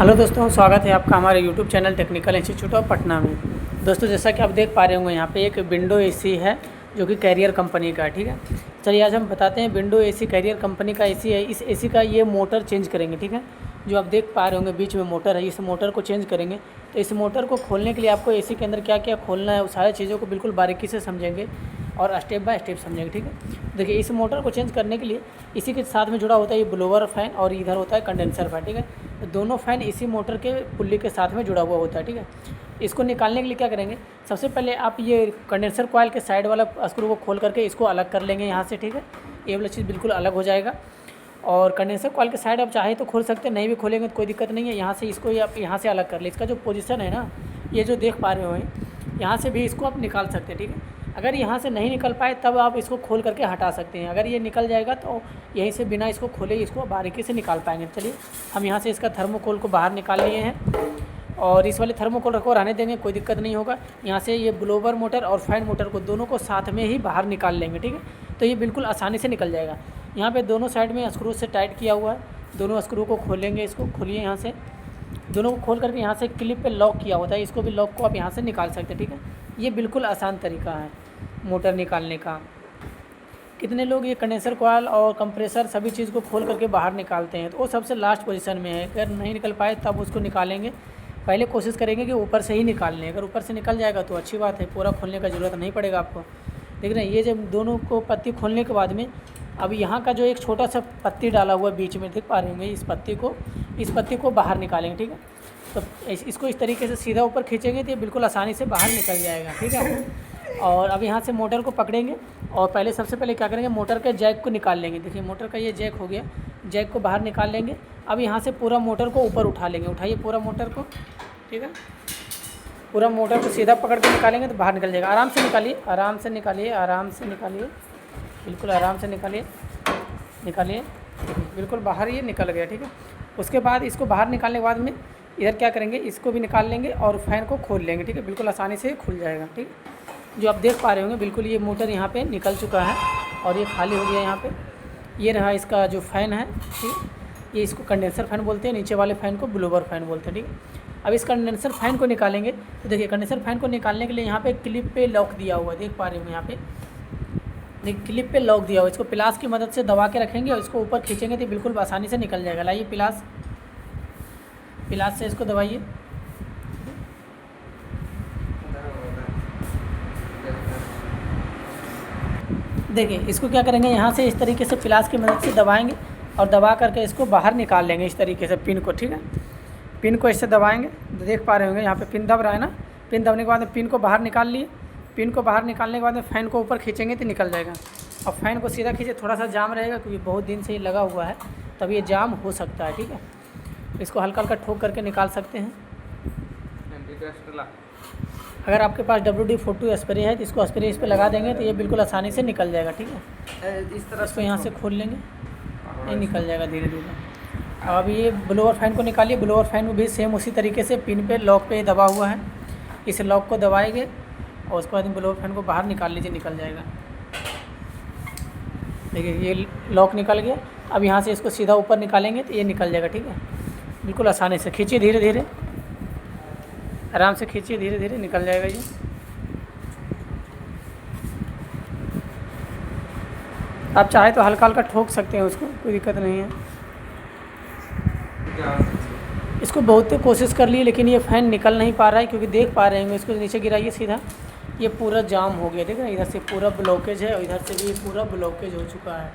Hello दोस्तों, स्वागत है आपका हमारे YouTube channel technical institute of Patna में। दोस्तों, जैसा कि आप देख पा रहे होंगे यहाँ पे एक विंडो एसी है जो कि कैरियर कंपनी का है। ठीक है, चलिए आज हम बताते हैं विंडो एसी कैरियर कंपनी का एसी है। इस एसी का ये मोटर चेंज करेंगे। ठीक है, जो आप देख पा रहे होंगे बीच में मोटर है, इस मोटर को चेंज करेंगे। तो इस मोटर को खोलने के लिए आपको एसी के अंदर क्या क्या खोलना है, उस सारी चीज़ों को बिल्कुल बारीकी से समझेंगे और स्टेप बाय स्टेप समझेंगे। ठीक है, देखिए इस मोटर को चेंज करने के लिए इसी के साथ में जुड़ा होता है ये ब्लोअर फैन और इधर होता है कंडेंसर फैन। ठीक है, तो दोनों फैन इसी मोटर के पुल्ली के साथ में जुड़ा हुआ होता है। ठीक है, इसको निकालने के लिए क्या करेंगे, सबसे पहले आप ये कंडेंसर कॉइल के साइड वाला स्क्रू को खोल करके इसको अलग कर लेंगे यहाँ से। ठीक है, ये वाला चीज़ बिल्कुल अलग हो जाएगा। और कंडेंसर कॉइल के साइड आप चाहे तो खोल सकते हैं, नहीं भी खोलेंगे तो कोई दिक्कत नहीं है। यहाँ से इसको आप यहाँ से अलग कर ले। इसका जो पोजीशन है ना, ये जो देख पा रहे हो यहाँ से भी इसको आप निकाल सकते हैं। ठीक है, अगर यहाँ से नहीं निकल पाए तब आप इसको खोल करके हटा सकते हैं। अगर ये निकल जाएगा तो यहीं से बिना इसको खोले इसको बारीकी से निकाल पाएंगे। चलिए हम यहाँ से इसका थर्मोकोल को बाहर निकाल लिए हैं और इस वाले थर्मोकोल को रहने देंगे, कोई दिक्कत नहीं होगा। यहाँ से ये ब्लोवर मोटर और फैन मोटर को दोनों को साथ में ही बाहर निकाल लेंगे। ठीक है, तो ये बिल्कुल आसानी से निकल जाएगा। यहाँ पे दोनों साइड में स्क्रू से टाइट किया हुआ है, दोनों स्क्रू को खोलेंगे। इसको खोलिए, यहाँ से दोनों को खोल करके यहाँ से क्लिप पे लॉक किया होता है, इसको भी लॉक को आप यहाँ से निकाल सकते हैं। ठीक है, ये बिल्कुल आसान तरीका है मोटर निकालने का। कितने लोग ये कंडेंसर कॉइल और कंप्रेसर सभी चीज़ को खोल करके बाहर निकालते हैं, तो वो सबसे लास्ट पोजीशन में है। अगर नहीं निकल पाए तब उसको निकालेंगे। पहले कोशिश करेंगे कि ऊपर से ही निकाल लें। अगर ऊपर से निकल जाएगा तो अच्छी बात है, पूरा खोलने का ज़रूरत नहीं पड़ेगा आपको। देख रहे हैं, ये जब दोनों को पत्ती खोलने के बाद में अब यहाँ का जो एक छोटा सा पत्ती डाला हुआ बीच में देख पा रहे होंगे, इस पत्ती को बाहर निकालेंगे। ठीक है, तो इसको इस तरीके से सीधा ऊपर खींचेंगे तो ये बिल्कुल आसानी से बाहर निकल जाएगा। ठीक है, और अब यहाँ से मोटर को पकड़ेंगे और सबसे पहले क्या करेंगे, मोटर के जैक को निकाल लेंगे। देखिए मोटर का ये जैक हो गया, जैक को बाहर निकाल लेंगे। अब यहाँ से पूरा मोटर को ऊपर उठा लेंगे। उठाइए पूरा मोटर को। ठीक है, पूरा मोटर को सीधा पकड़ के निकालेंगे तो बाहर निकल जाएगा। आराम से निकालिए, आराम से निकालिए, आराम से निकालिए, बिल्कुल आराम से निकालिए, निकालिए, बिल्कुल बाहर ये निकल गया। ठीक है, उसके बाद इसको बाहर निकालने के बाद में इधर क्या करेंगे, इसको भी निकाल लेंगे और फैन को खोल लेंगे। ठीक है, बिल्कुल आसानी से खुल जाएगा। ठीक, जो आप देख पा रहे होंगे बिल्कुल ये मोटर यहाँ पे निकल चुका है और ये खाली हो गया। यहाँ पे ये रहा इसका जो फ़ैन है। ठीक, ये इसको कंडेंसर फ़ैन बोलते हैं, नीचे वाले फ़ैन को ब्लोअर फ़ैन बोलते हैं। ठीक है, अब इस कंडेंसर फ़ैन को निकालेंगे तो देखिए कंडेंसर फ़ैन को निकालने के लिए यहाँ पे क्लिप पे लॉक दिया हुआ है, देख पा रहे होंगे यहाँ पे देखिए क्लिप पे लॉक दिया हुआ है। इसको प्लास की मदद से दबा के रखेंगे और इसको ऊपर खींचेंगे तो बिल्कुल आसानी से निकल जाएगा। लाइए प्लास से इसको दबाइए। देखिए इसको क्या करेंगे, यहाँ से इस तरीके से प्लास की मदद से दबाएंगे और दबा करके इसको बाहर निकाल लेंगे इस तरीके से पिन को। ठीक है, पिन को इससे दबाएंगे तो देख पा रहे होंगे यहाँ पे पिन दब रहा है ना। पिन दबने के बाद में पिन को बाहर निकाल लिए। पिन को बाहर निकालने के बाद में फ़ैन को ऊपर खींचेंगे तो निकल जाएगा। और फ़ैन को सीधा खींचे, थोड़ा सा जाम रहेगा क्योंकि बहुत दिन से ये लगा हुआ है, तब ये जाम हो सकता है। ठीक है, इसको हल्का हल्का ठोक करके निकाल सकते हैं। अगर आपके पास WD-40 स्प्रे है तो इसको स्प्रे इस पर लगा देंगे तो ये बिल्कुल आसानी से निकल जाएगा। ठीक है, इस तरह से यहाँ से खोल लेंगे, ये निकल जाएगा धीरे धीरे। अब ये ब्लोअर फैन को निकालिए। ब्लोअर फैन को भी सेम उसी तरीके से पिन पे लॉक पे दबा हुआ है, इस लॉक को दबाएंगे और उसके बाद ब्लोअर फैन को बाहर निकाल लीजिए, निकल जाएगा। देखिए ये लॉक निकल गया। अब यहाँ से इसको सीधा ऊपर निकालेंगे तो ये निकल जाएगा। ठीक है, बिल्कुल आसानी से खींचिए, धीरे धीरे आराम से खींचिए, धीरे धीरे निकल जाएगा ये। आप चाहे तो हल्का हल्का ठोक सकते हैं उसको, कोई दिक्कत नहीं है। इसको बहुत कोशिश कर ली लेकिन ये फ़ैन निकल नहीं पा रहा है क्योंकि देख पा रहे हैं। इसको नीचे गिराइए सीधा, ये पूरा जाम हो गया। ठीक है, इधर से पूरा ब्लॉकेज है और इधर से भी पूरा ब्लॉकेज हो चुका है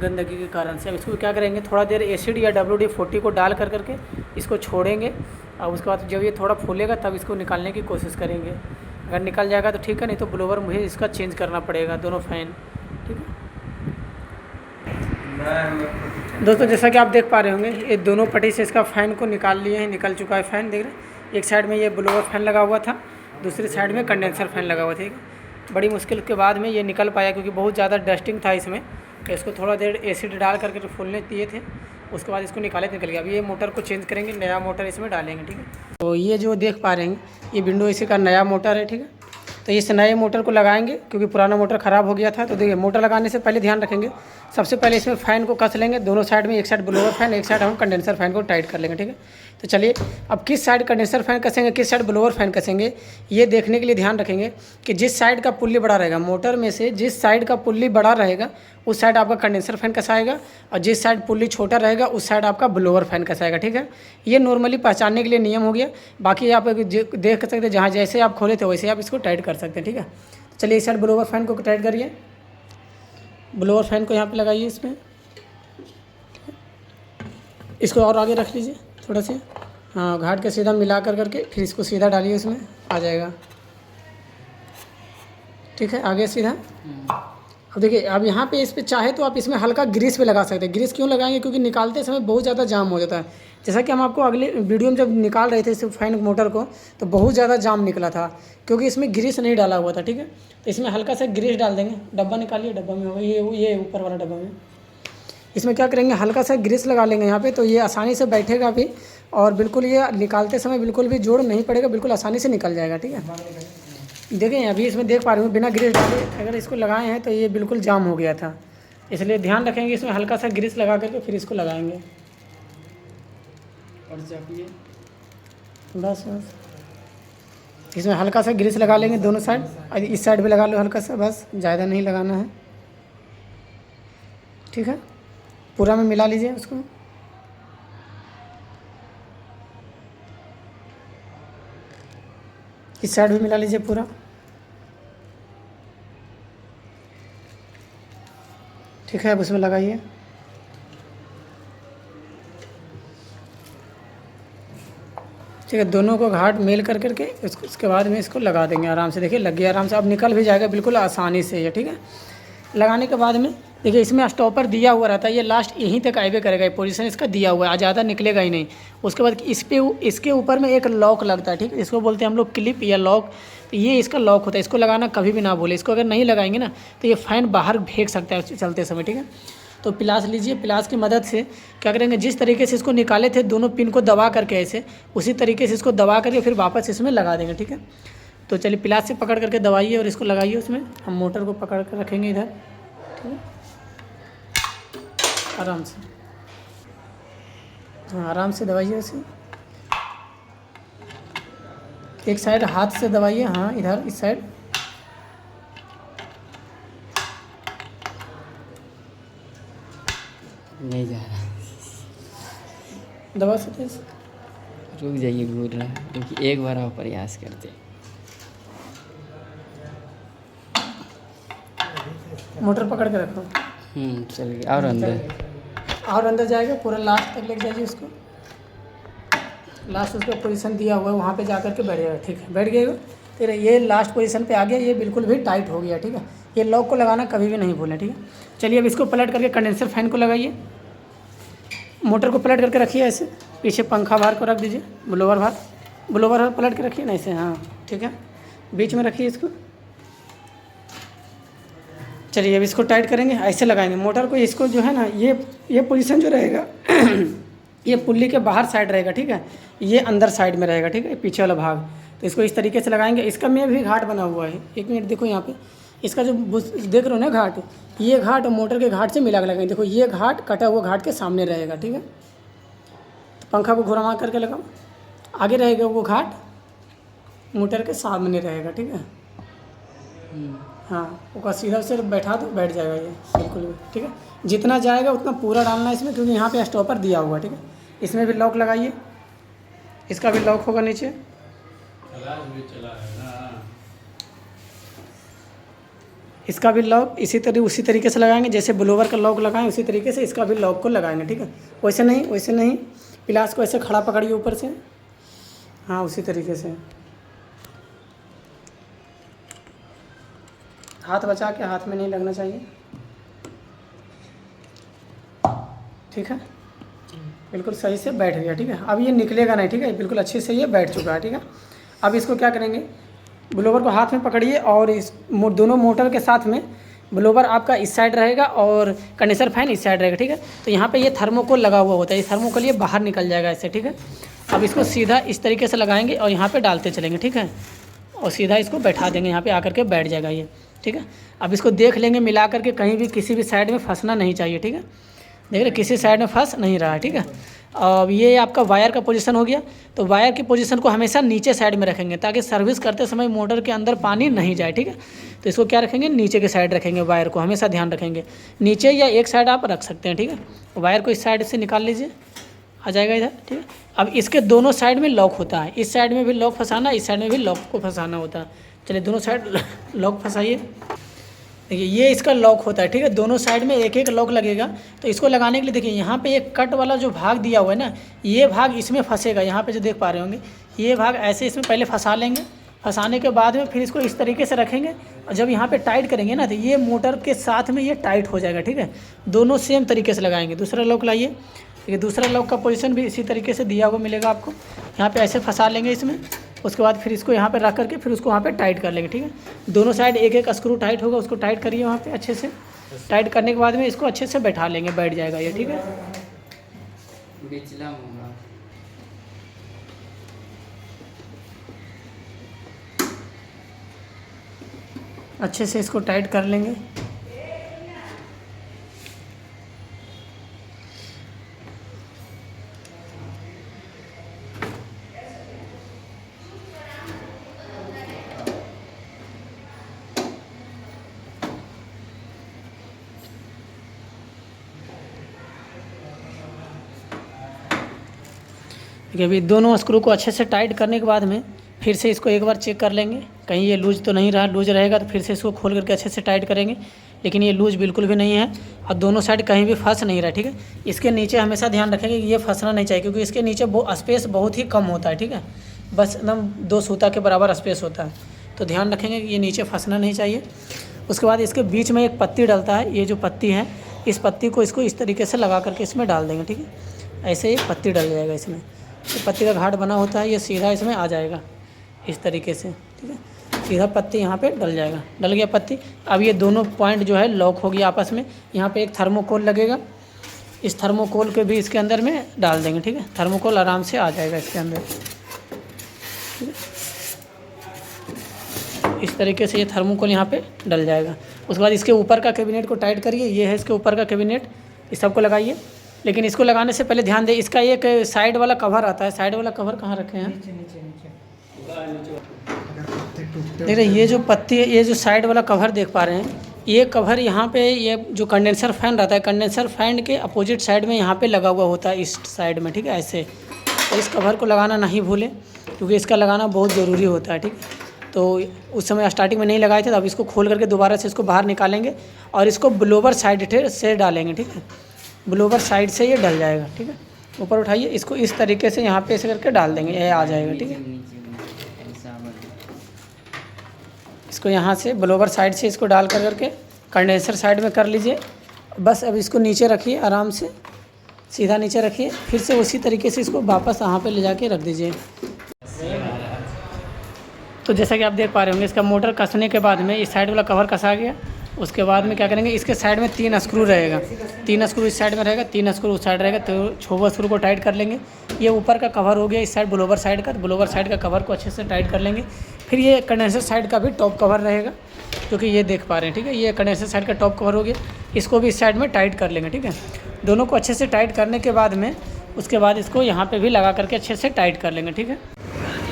गंदगी के कारण से। अब इसको क्या करेंगे, थोड़ा देर एसिड या WD-40 को डाल करके इसको छोड़ेंगे और उसके बाद जब ये थोड़ा फूलेगा तब इसको निकालने की कोशिश करेंगे। अगर निकल जाएगा तो ठीक है, नहीं तो ब्लोअर मुझे इसका चेंज करना पड़ेगा, दोनों फ़ैन। ठीक है दोस्तों, जैसा कि आप देख पा रहे होंगे ये दोनों पट्टी से इसका फ़ैन को निकाल लिए हैं, निकल चुका है फ़ैन। देख रहे हैं, एक साइड में ये ब्लोअर फ़ैन लगा हुआ था, दूसरी साइड में कंडेंसर फ़ैन लगा हुआ था। ठीक है, बड़ी मुश्किल के बाद में ये निकल पाया क्योंकि बहुत ज़्यादा डस्टिंग था इसमें। तो इसको थोड़ा देर एसिड डाल करके फूलने दिए थे, उसके बाद इसको निकाले तो निकल गया। अब ये मोटर को चेंज करेंगे, नया मोटर इसमें डालेंगे। ठीक है, तो ये जो देख पा रहे हैं ये विंडो एसी का नया मोटर है। ठीक है, तो इस नए मोटर को लगाएंगे क्योंकि पुराना मोटर ख़राब हो गया था। तो देखिए मोटर लगाने से पहले ध्यान रखेंगे सबसे पहले इसमें फ़ैन को कस लेंगे दोनों साइड में, एक साइड ब्लोअर फ़ैन, एक साइड हम कंडेंसर फ़ैन को टाइट कर लेंगे, ठीक है। तो चलिए अब किस साइड कंडेंसर फ़ैन कसेंगे, किस साइड ब्लोअर फ़ैन कसेंगे, ये देखने के लिए ध्यान रखेंगे कि जिस साइड का पुल्ली बड़ा रहेगा, मोटर में से जिस साइड का पुल्ली बड़ा रहेगा उस साइड आपका कंडेंसर फ़ैन कसाएगा, और जिस साइड पुल्ली छोटा रहेगा उस साइड आपका ब्लोअर फ़ैन कसाएगा, ठीक है। ये नॉर्मली पहचानने के लिए नियम हो गया। बाकी आप देख सकते हैं, जहाँ जैसे आप खोले थे वैसे आप इसको टाइट कर सकते हैं, ठीक है। चलिए इस साइड ब्लोअर फ़ैन को टाइट करिए, ब्लोअर फ़ैन को यहाँ पे लगाइए इसमें, इसको और आगे रख लीजिए थोड़ा सा, हाँ, घाट के सीधा मिला करके फिर इसको सीधा डालिए, उसमें आ जाएगा, ठीक है, आगे सीधा। अब देखिए अब यहाँ पे इस पे चाहे तो आप इसमें हल्का ग्रीस भी लगा सकते हैं। ग्रीस क्यों लगाएंगे, क्योंकि निकालते समय बहुत ज़्यादा जाम हो जाता है। जैसा कि हम आपको अगले वीडियो में जब निकाल रहे थे इस फैन मोटर को तो बहुत ज़्यादा जाम निकला था, क्योंकि इसमें ग्रीस नहीं डाला हुआ था, ठीक है। तो इसमें हल्का सा ग्रीस डाल देंगे, डब्बा निकालिए, डब्बा में होगा ये ऊपर वाला डब्बा में, इसमें क्या करेंगे हल्का सा ग्रीस लगा लेंगे यहाँ पे, तो ये आसानी से बैठेगा भी और बिल्कुल ये निकालते समय बिल्कुल भी जोड़ नहीं पड़ेगा, बिल्कुल आसानी से निकल जाएगा, ठीक है। देखें अभी इसमें देख पा रहे हूँ बिना ग्रीस डाले अगर इसको लगाए हैं तो ये बिल्कुल जाम हो गया था, इसलिए ध्यान रखेंगे इसमें हल्का सा ग्रीस लगा करके फिर इसको लगाएंगे। और चाहिए बस इसमें हल्का सा ग्रीस लगा लेंगे दोनों साइड, इस साइड भी लगा लो हल्का सा, बस ज़्यादा नहीं लगाना है, ठीक है। पूरा में मिला लीजिए उसको, इस साइड भी मिला लीजिए पूरा, ठीक है। अब उसमें लगाइए, ठीक है। दोनों को घाट मेल करके उसके बाद में इसको लगा देंगे आराम से, देखिए लग गया आराम से, अब निकल भी जाएगा बिल्कुल आसानी से ये, ठीक है। लगाने के बाद में देखिए इसमें स्टॉपर दिया हुआ रहता है, ये लास्ट यहीं तक आइवे करेगा, ये पोजीशन इसका दिया हुआ है, ज़्यादा निकलेगा ही नहीं। उसके बाद इसके ऊपर में एक लॉक लगता है, ठीक है, इसको बोलते हैं हम लोग क्लिप या लॉक, तो ये इसका लॉक होता है, इसको लगाना कभी भी ना भूले, इसको अगर नहीं लगाएंगे ना तो ये फ़ैन बाहर फेंक सकता है चलते समय, ठीक है। तो प्लास लीजिए, प्लास की मदद से क्या करेंगे, जिस तरीके से इसको निकाले थे दोनों पिन को दबा करके ऐसे, उसी तरीके से इसको दबा करके फिर वापस इसमें लगा देंगे, ठीक है। तो चलिए प्लास से पकड़ करके दबाइए और इसको लगाइए उसमें, हम मोटर को पकड़ कर रखेंगे इधर, ठीक है, आराम से, हाँ आराम से दबाइए उसे, एक साइड हाथ से दबाइए, हाँ इधर इस साइड, नहीं जा रहा, दबा सकते, रुक जाइए, घूर रहा है, क्योंकि एक बार और प्रयास करते, मोटर पकड़ के रखो, चल गया, और अंदर जाएगा पूरा लास्ट तक लेके जाइए उसको, लास्ट उसका पोजीशन दिया हुआ है वहाँ पे जा कर के बैठ जाएगा, ठीक है, बैठ गएगा। फिर ये लास्ट पोजीशन पे आ गया, ये बिल्कुल भी टाइट हो गया, ठीक है। ये लॉक को लगाना कभी भी नहीं भूलें, ठीक है। चलिए अब इसको पलट करके कंडेंसर फैन को लगाइए, मोटर को पलट करके रखिए ऐसे, पीछे पंखा बाहर को रख दीजिए, ब्लोवर बाहर पलट के रखिए ना ऐसे, हाँ ठीक है, बीच में रखिए इसको। चलिए अब इसको टाइट करेंगे, ऐसे लगाएंगे मोटर को, इसको जो है ना ये पोजीशन जो रहेगा ये पुल्ली के बाहर साइड रहेगा, ठीक है, ये अंदर साइड में रहेगा, ठीक है, पीछे वाला भाग। तो इसको इस तरीके से लगाएंगे, इसका में भी घाट बना हुआ है, एक मिनट देखो यहाँ पे, इसका जो देख रहे हो ना घाट, ये घाट मोटर के घाट से मिला के लगाएंगे, देखो ये घाट कटा हुआ घाट के सामने रहेगा, ठीक है। तो पंखा को घुमा करके लगाओ, आगे रहेगा वो घाट मोटर के सामने रहेगा, ठीक है, हाँ, उसका सीधा से बैठा दो, बैठ जाएगा ये बिल्कुल भी, ठीक है। जितना जाएगा उतना पूरा डालना है इसमें, क्योंकि यहाँ पे स्टॉपर दिया हुआ है, ठीक है। इसमें भी लॉक लगाइए, इसका भी लॉक होगा नीचे, इसका भी लॉक उसी तरीके से लगाएंगे, जैसे ब्लोवर का लॉक लगाएं उसी तरीके से इसका भी लॉक को लगाएंगे, ठीक है। वैसे नहीं प्लास को ऐसे खड़ा पकड़िए ऊपर से, हाँ उसी तरीके से, हाथ बचा के, हाथ में नहीं लगना चाहिए, ठीक है, बिल्कुल सही से बैठ गया, ठीक है। अब ये निकलेगा नहीं, ठीक है, बिल्कुल अच्छे से ये बैठ चुका है, ठीक है। अब इसको क्या करेंगे, ब्लोवर को हाथ में पकड़िए और इस दोनों मोटर के साथ में ब्लोवर आपका इस साइड रहेगा और कंडेंसर फैन इस साइड रहेगा, ठीक है। तो यहाँ पे ये थर्मोकोल लगा हुआ होता है, ये थर्मोकोल ये बाहर निकल जाएगा ऐसे, ठीक है। अब इसको सीधा इस तरीके से लगाएंगे और यहाँ पे डालते चलेंगे, ठीक है। और सीधा इसको बैठा देंगे, यहाँ पे आकर के बैठ जाएगा ये, ठीक है। अब इसको देख लेंगे मिला करके, कहीं भी किसी भी साइड में फंसना नहीं चाहिए, ठीक है। देख रहे किसी साइड में फंस नहीं रहा है, ठीक है। अब ये आपका वायर का पोजीशन हो गया। तो वायर की पोजीशन को हमेशा नीचे साइड में रखेंगे ताकि सर्विस करते समय मोटर के अंदर पानी नहीं जाए, ठीक है। तो इसको क्या रखेंगे, नीचे के साइड रखेंगे, वायर को हमेशा ध्यान रखेंगे नीचे, या एक साइड आप रख सकते हैं, ठीक है। वायर को इस साइड से निकाल लीजिए, आ जाएगा इधर, ठीक है। अब इसके दोनों साइड में लॉक होता है, इस साइड में भी लॉक फंसाना, इस साइड में भी लॉक को फंसाना होता है। चलिए दोनों साइड लॉक फंसाइए। देखिए ये इसका लॉक होता है, ठीक है। दोनों साइड में एक एक लॉक लगेगा। तो इसको लगाने के लिए देखिए यहाँ पे एक कट वाला जो भाग दिया हुआ है ना, ये भाग इसमें फंसेगा, यहाँ पे जो देख पा रहे होंगे, ये भाग ऐसे इसमें पहले फंसा लेंगे। फंसाने के बाद में फिर इसको इस तरीके से रखेंगे, और जब यहाँ पे टाइट करेंगे ना तो ये मोटर के साथ में ये टाइट हो जाएगा, ठीक है। दोनों सेम तरीके से लगाएंगे। दूसरा लॉक लाइए, देखिए दूसरा लॉक का पोजीशन भी इसी तरीके से दिया हुआ मिलेगा आपको। यहाँ पे ऐसे फंसा लेंगे इसमें, उसके बाद फिर इसको यहाँ पे रख करके फिर उसको वहाँ पे टाइट कर लेंगे, ठीक है। दोनों साइड एक एक स्क्रू टाइट होगा, उसको टाइट करिए वहाँ पे अच्छे से। टाइट करने के बाद में इसको अच्छे से बैठा लेंगे, बैठ जाएगा ये, ठीक है। अच्छे से इसको टाइट कर लेंगे। देखिए अभी दोनों स्क्रू को अच्छे से टाइट करने के बाद में फिर से इसको एक बार चेक कर लेंगे, कहीं ये लूज तो नहीं रहा। लूज रहेगा तो फिर से इसको खोल करके अच्छे से टाइट करेंगे, लेकिन ये लूज बिल्कुल भी नहीं है और दोनों साइड कहीं भी फंस नहीं रहा, ठीक है। इसके नीचे हमेशा ध्यान रखेंगे कि ये फंसना नहीं चाहिए, क्योंकि इसके नीचे स्पेस बहुत ही कम होता है, ठीक है। बस एकदम 2 सूता के बराबर स्पेस होता है, तो ध्यान रखेंगे कि ये नीचे फंसना नहीं चाहिए। उसके बाद इसके बीच में एक पत्ती डलता है, ये जो पत्ती है इस पत्ती को इसको इस तरीके से लगा करके इसमें डाल देंगे, ठीक है। ऐसे एक पत्ती डल जाएगा इसमें, तो पत्ती का घाट बना होता है, ये सीधा इसमें आ जाएगा इस तरीके से, ठीक है। सीधा पत्ती यहाँ पे डल जाएगा। डल गया पत्ती। अब ये दोनों पॉइंट जो है लॉक हो गया आपस में। यहाँ पे एक थर्मोकोल लगेगा, इस थर्मोकोल के भी इसके अंदर में डाल देंगे, ठीक है। थर्मोकोल आराम से आ जाएगा इसके अंदर, ठीक है। इस तरीके से ये थर्मोकोल यहाँ पे डल जाएगा। उसके बाद इसके ऊपर का कैबिनेट को टाइट करिए, ये है इसके ऊपर का कैबिनेट, इस सबको लगाइए। लेकिन इसको लगाने से पहले ध्यान दें, इसका एक साइड वाला कवर आता है। साइड वाला कवर कहाँ रखे हैं? देख रहे ये जो पत्ती है, ये जो साइड वाला कवर देख पा रहे हैं, ये कवर यहाँ पे, ये जो कंडेंसर फैन रहता है, कंडेंसर फैन के अपोजिट साइड में यहाँ पे लगा हुआ होता है, इस साइड में, ठीक है। ऐसे तो इस कवर को लगाना नहीं भूलें, क्योंकि इसका लगाना बहुत ज़रूरी होता है, ठीक है। तो उस समय स्टार्टिंग में नहीं लगाए थे, तो अब इसको खोल करके दोबारा से इसको बाहर निकालेंगे और इसको ब्लोवर साइड से डालेंगे, ठीक है। ब्लोवर साइड से ये डल जाएगा, ठीक है। ऊपर उठाइए, इसको इस तरीके से यहाँ पे ऐसे करके डाल देंगे, ये आ जाएगा, ठीक है। इसको यहाँ से ब्लोवर साइड से इसको डाल कर करके कंडेंसर साइड में कर लीजिए। बस अब इसको नीचे रखिए, आराम से सीधा नीचे रखिए, फिर से उसी तरीके से इसको वापस यहाँ पे ले जाके रख दीजिए। तो जैसा कि आप देख पा रहे होंगे, इसका मोटर कसने के बाद में इस साइड वाला कवर कसा गया। उसके बाद में क्या करेंगे, इसके साइड में 3 स्क्रू रहेगा, 3 स्क्रू इस साइड में रहेगा, 3 स्क्रू उस साइड रहेगा। तो 6 स्क्रू को टाइट कर लेंगे। ये ऊपर का कवर हो गया इस साइड ब्लोवर साइड का, ब्लोवर साइड का कवर को अच्छे से टाइट कर लेंगे। फिर ये कंडेंसर साइड का भी टॉप कवर रहेगा, क्योंकि ये देख पा रहे हैं, ठीक है। ये कंडेंसर साइड का टॉप कवर हो गया, इसको भी इस साइड में टाइट कर लेंगे, ठीक है। दोनों को अच्छे से टाइट करने के बाद में उसके बाद इसको यहाँ पे भी लगा करके अच्छे से टाइट कर लेंगे, ठीक है।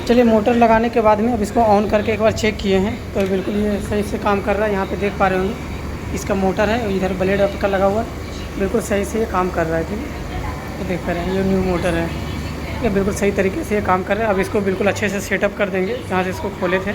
चलिए मोटर लगाने के बाद में अब इसको ऑन करके एक बार चेक किए हैं, तो बिल्कुल ये सही से काम कर रहा है। यहाँ पे देख पा रहे होंगे इसका मोटर है, इधर ब्लेड का लगा हुआ है, बिल्कुल सही से ये काम कर रहा है, ठीक है। तो देख पा रहे हैं ये न्यू मोटर है, ये बिल्कुल सही तरीके से ये काम कर रहा है। अब इसको बिल्कुल अच्छे से सेटअप कर देंगे जहाँ से इसको खोले थे।